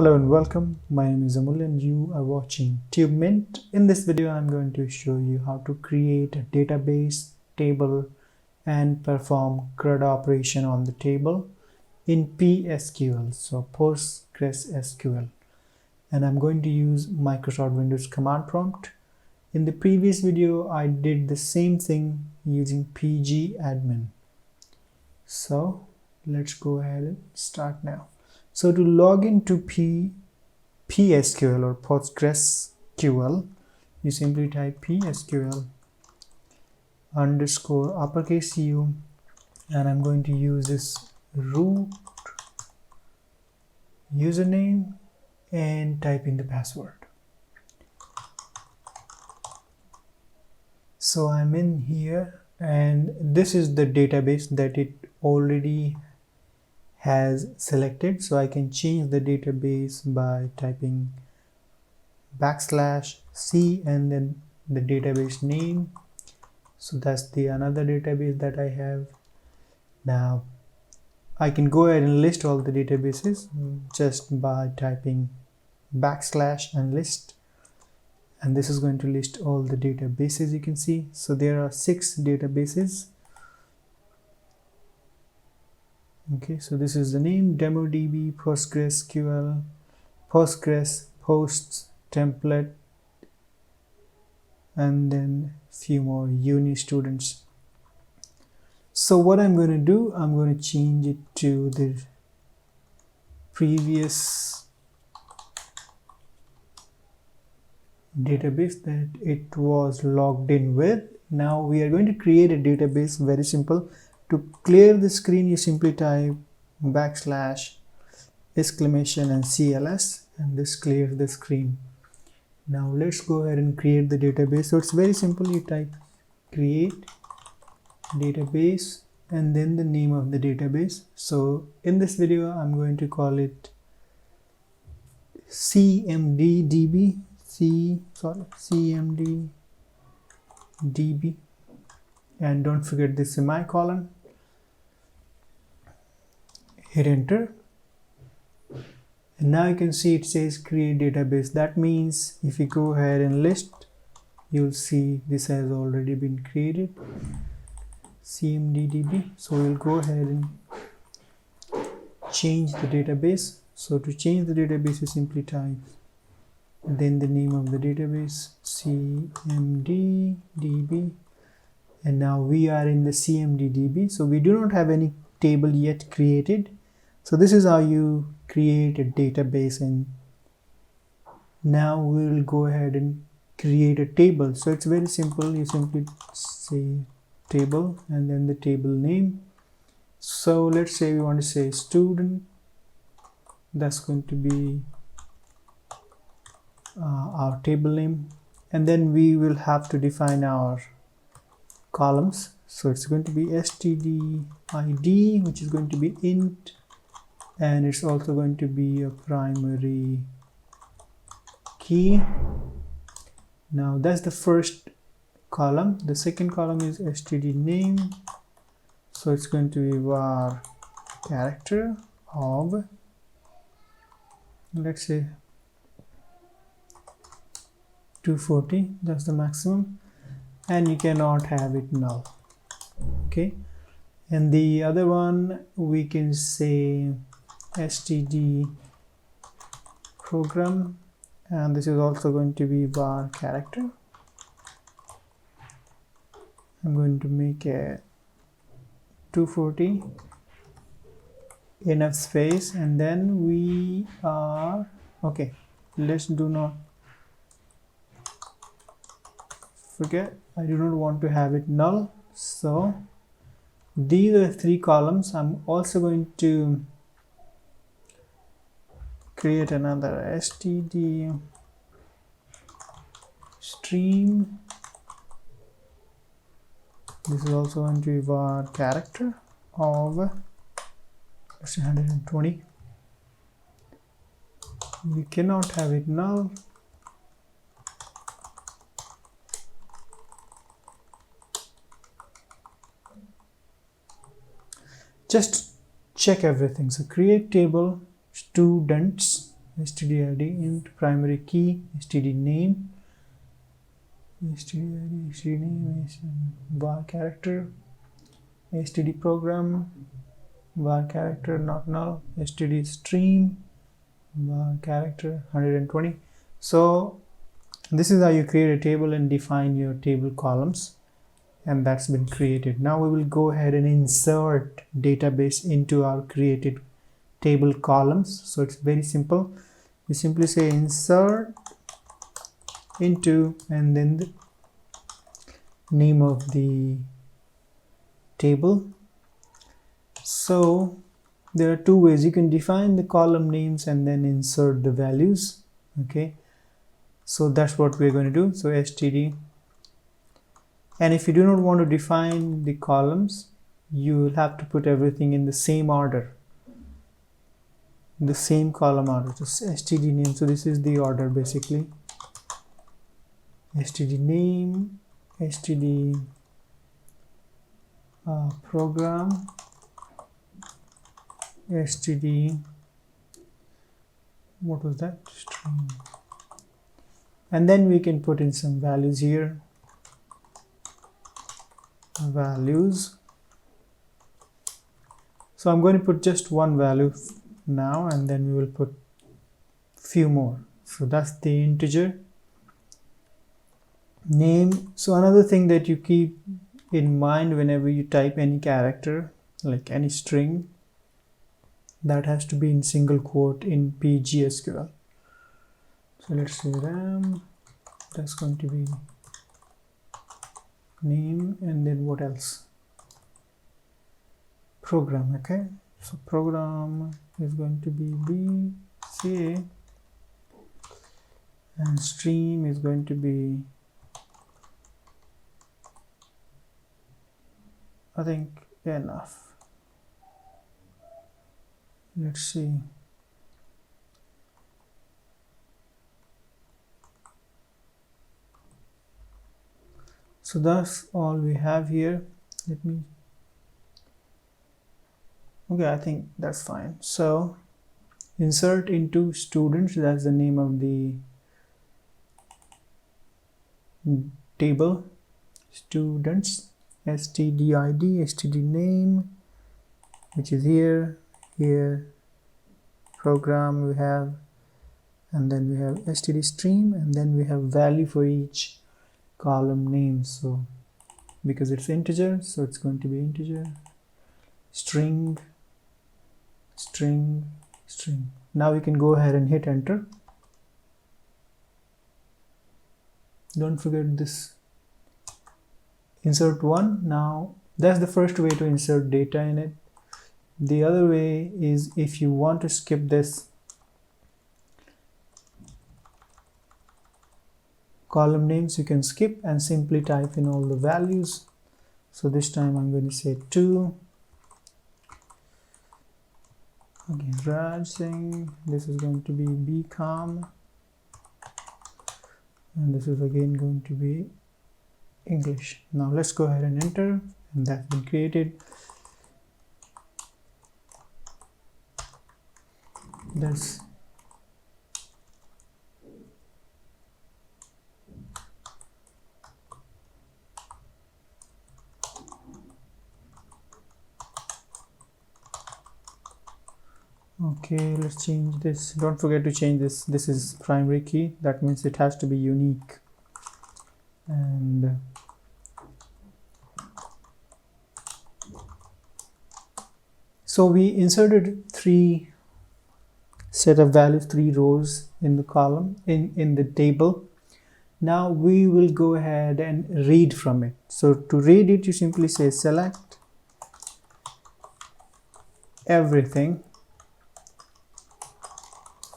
Hello and welcome. My name is Amul and you are watching TubeMint. In this video, I'm going to show you how to create a database table and perform CRUD operation on the table in PSQL, so PostgreSQL. And I'm going to use Microsoft Windows command prompt. In the previous video, I did the same thing using pgadmin. So let's go ahead and start now. So to log into PSQL or PostgreSQL, you simply type PSQL underscore uppercase U, and I'm going to use this root username and type in the password. So I'm in here and this is the database that it already has selected, so I can change the database by typing \c and then the database name. So that's the another database that I have. Now I can go ahead and list all the databases just by typing \, and list, and this is going to list all the databases you can see. So there are 6 databases. Okay, so this is the name: DemoDB, PostgreSQL, Postgres, Posts, Template, and then few more uni students. So what I'm going to do, I'm going to change it to the previous database that it was logged in with. Now we are going to create a database. Very simple. To clear the screen, you simply type \, exclamation and CLS, and this clears the screen. Now let's go ahead and create the database. So it's very simple. You type create database and then the name of the database. So in this video, I'm going to call it CMD DB. CMD DB, and don't forget the semicolon. Hit enter, and now you can see it says create database. That means if you go ahead and list, you'll see this has already been created, CMDDB. So we'll go ahead and change the database. So to change the database, you simply type then the name of the database, CMDDB, and now we are in the CMDDB. So we do not have any table yet created. So this is how you create a database, and now we will go ahead and create a table. So it's very simple. You simply say table and then the table name. So let's say we want to say student. That's going to be our table name, and then we will have to define our columns. So it's going to be std_id, which is going to be int, and it's also going to be a primary key. Now that's the first column. The second column is std name, so it's going to be var character of, let's say 240, that's the maximum, and you cannot have it null. Okay, and the other one we can say std program, and this is also going to be var character. I'm going to make a 240, enough space, and then we are okay. Let's do not forget, I do not want to have it null. So these are 3 columns. I'm also going to create another std stream. This is also going to be var character of 120. We cannot have it null. Just check everything. So create table students, std int primary key, std name, std name is var character, std program, var character not null, std stream, var character 120. So this is how you create a table and define your table columns, and that's been created. Now we will go ahead and insert database into our created table columns. So it's very simple. You simply say insert into and then the name of the table. So there are two ways you can define the column names and then insert the values. Okay, so that's what we're going to do. So std, and if you do not want to define the columns, you will have to put everything in the same order, the same column order. Just std name. So this is the order basically. Std name, std program, std, what was that, string, and then we can put in some values here, values. So I'm going to put just one value now, and then we will put few more. So that's the integer name. So another thing that you keep in mind whenever you type any character, like any string, that has to be in single quote in PostgreSQL. So let's say RAM, that's going to be name, and then what else, program. Okay, so program is going to be B, C, and stream is going to be, I think, enough. Let's see. So that's all we have here. Let me, okay, I think that's fine. So insert into students, that's the name of the table, students, stdid, std name, which is here, program we have, and then we have std stream, and then we have value for each column name. So because it's integer, so it's going to be integer, string, string, string. Now we can go ahead and hit enter. Don't forget this insert one. Now that's the first way to insert data in it. The other way is if you want to skip this column names, you can skip and simply type in all the values. So this time I'm going to say 2. Okay, Raj Singh, this is going to be BCom, and this is again going to be English. Now let's go ahead and enter, and that's been created. That's okay. Let's change this. Don't forget to change this. This is primary key. That means it has to be unique. And so we inserted 3 set of values, 3 rows in the column, in the table. Now we will go ahead and read from it. So to read it, you simply say select everything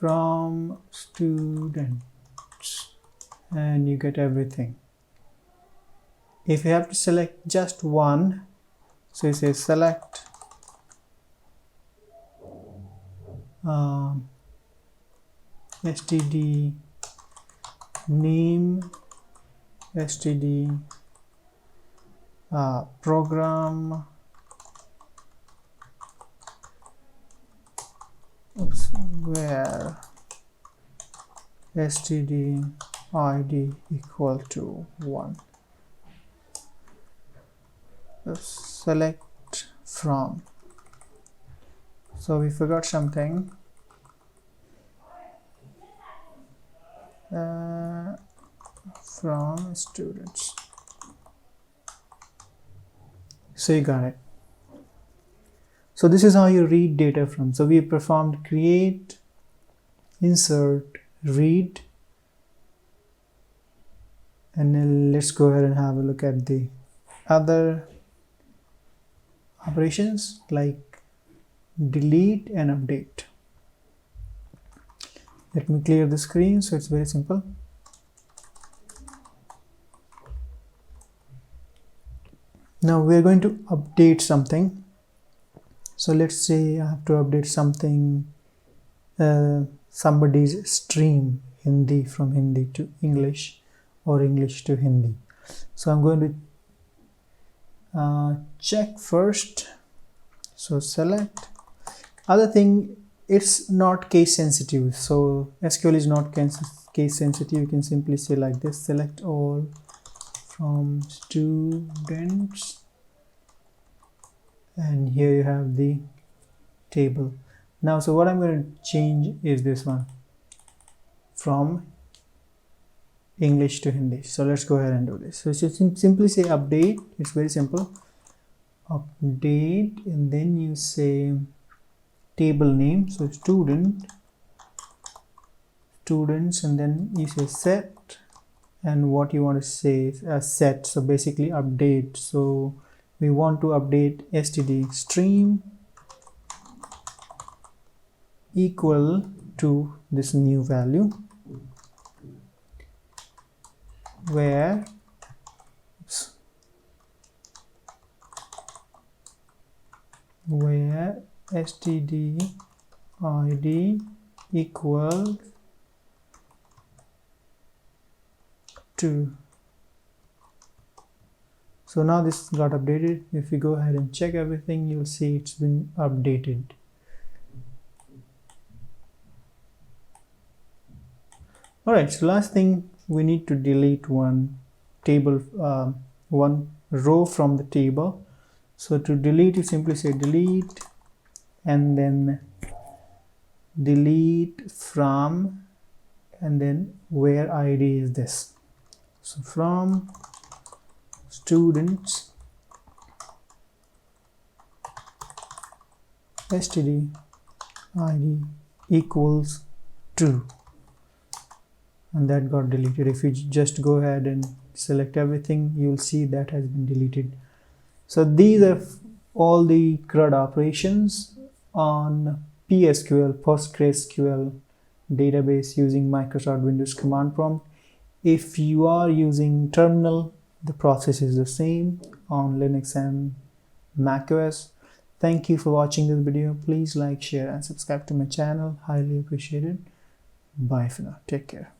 from students, and you get everything. If you have to select just one, so you say select std name, std program, where std id equal to 1. So select from, so we forgot something. From students. So you got it. So this is how you read data from. So we performed create, insert, read, and then let's go ahead and have a look at the other operations like delete and update. Let me clear the screen. So it's very simple. Now we're going to update something. So let's say I have to update something, somebody's stream Hindi from Hindi to English or English to Hindi. So I'm going to check first. So select. Other thing, it's not case sensitive. So SQL is not case sensitive. You can simply say like this: select all from students, and here you have the table. Now, so what I'm going to change is this one, from English to Hindi. So let's go ahead and do this. So simply say update. It's very simple. Update, and then you say table name. So students, and then you say set, and what you want to say is set. So basically update. So we want to update std stream equal to this new value where std id equals to. So now this got updated. If you go ahead and check everything, you'll see it's been updated. Alright, so last thing, we need to delete one table, one row from the table. So to delete, you simply say delete, and then delete from, and then where id is this. So from students std id equals 2, and that got deleted. If you just go ahead and select everything, you'll see that has been deleted. So these are all the CRUD operations on PSQL, PostgreSQL database using Microsoft Windows command prompt. If you are using terminal, the process is the same on Linux and macOS. Thank you for watching this video. Please like, share, and subscribe to my channel. Highly appreciated. Bye for now. Take care.